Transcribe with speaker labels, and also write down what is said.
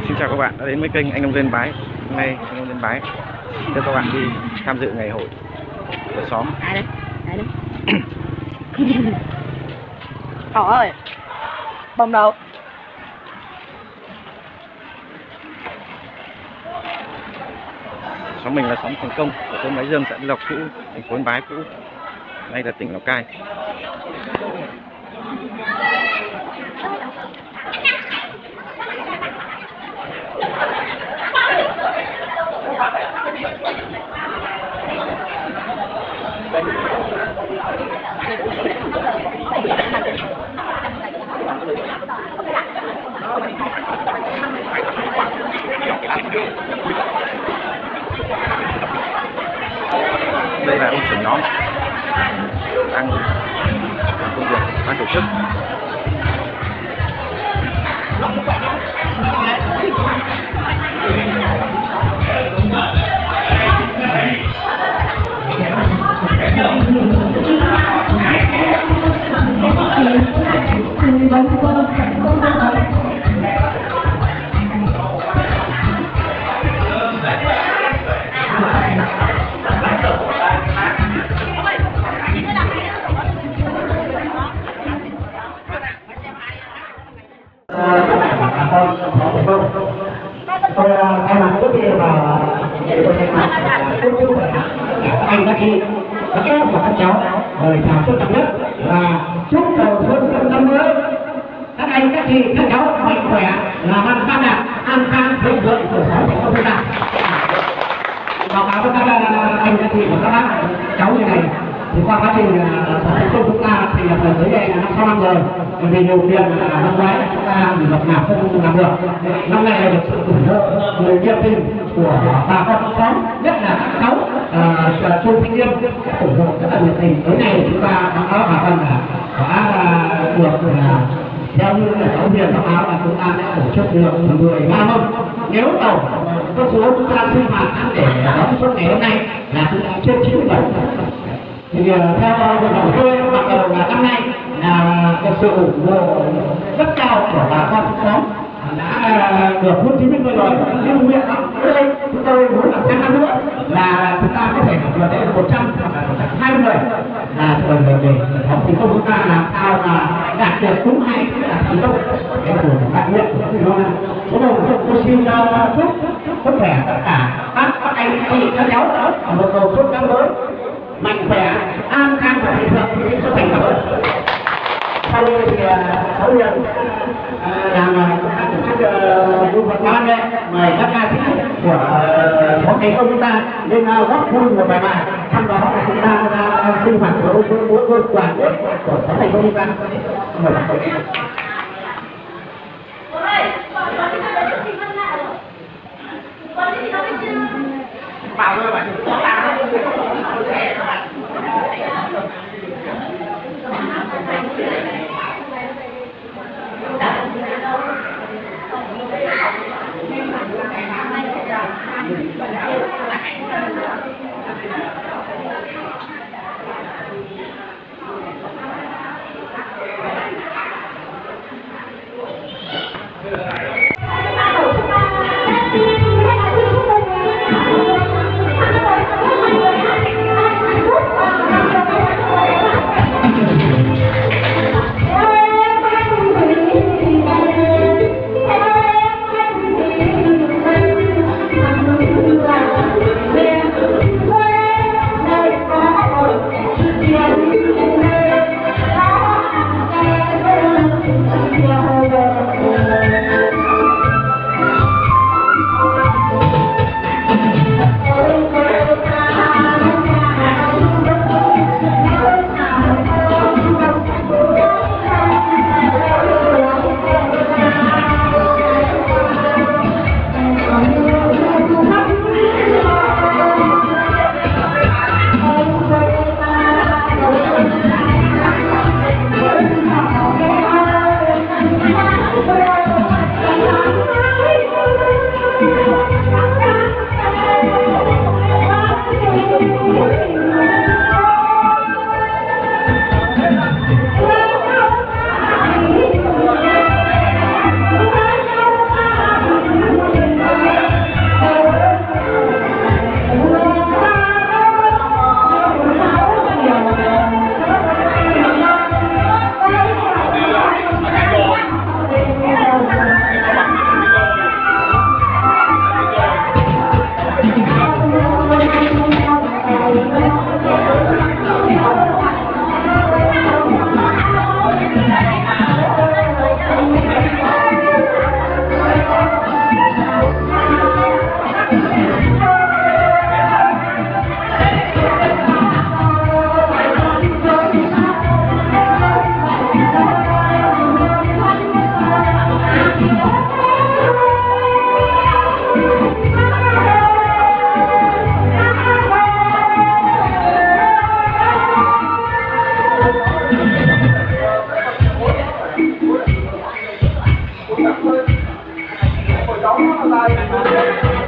Speaker 1: Xin chào các bạn đã đến với kênh Anh Nông Dân Bái. Hôm nay Anh Nông Dân Bái đưa các bạn đi tham dự ngày hội của xóm.
Speaker 2: Ai đấy? Ai đấy? Trời ơi, bông đâu?
Speaker 1: Xóm mình là xóm Thành Công ở thôn Máy Dương, xã Lộc cũ, thành phố Yên Bái cũ. Đây là tỉnh Lào Cai. Đây là ông trưởng nhóm đang làm công việc ban tổ chức.
Speaker 3: Tôi thay mặt quý vị và tôi thay mặt các anh các chị, các em và các cháu lời chào tốt đẹp nhất và chúc đầu xuân năm mới các anh các chị các cháu mạnh khỏe, làm ăn phát đạt, an khang thịnh vượng của sống của chúng ta. Báo cáo với các anh các chị và các bác cháu như này thì qua quá trình thành công chúng ta thì là tới đây là 5 năm rồi, vì điều kiện năm ngoái chúng ta bị ngập ngạt không làm được. Năm nay là được sự ủng hộ người nhiệt tình của bà con xóm, nhất là các cháu trung thanh niên ủng hộ rất là nhiệt tình. Tới này chúng ta báo cáo bà con là đã được theo như là giáo viên báo cáo là chúng ta đã tổ chức được 13 mâm. Nếu tổng con số chúng ta sinh hoạt để đón xuân ngày hôm nay là chúng ta trên 97. Thì theo hội đồng tôi bắt đầu là năm nay là được sự ủng hộ rất cao của bà con xóm đã được hơn 90 rồi. Nhưng nguyện ở đây chúng tôi muốn làm thêm năm nữa là chúng ta có thể được đến 100 hoặc là 120 người là để học thành công chúng ta làm sao là đạt được đúng hay là thành công để của đại nguyện của chúng tôi. Cuối cùng tôi xin chúc sức khỏe tất cả các anh chị các cháu ở một đầu xuân năm mới mạnh khỏe, an khang và thịnh vượng cho thành công. Sau đây thì giáo viên làm tổ chức vui vật ban đây mời các ca sĩ của có thành công chúng ta lên góp vui một bài bài, trong đó là chúng ta sinh hoạt của mỗi đoàn của có thành công chúng ta. Mời bảo rồi bạn đóng tay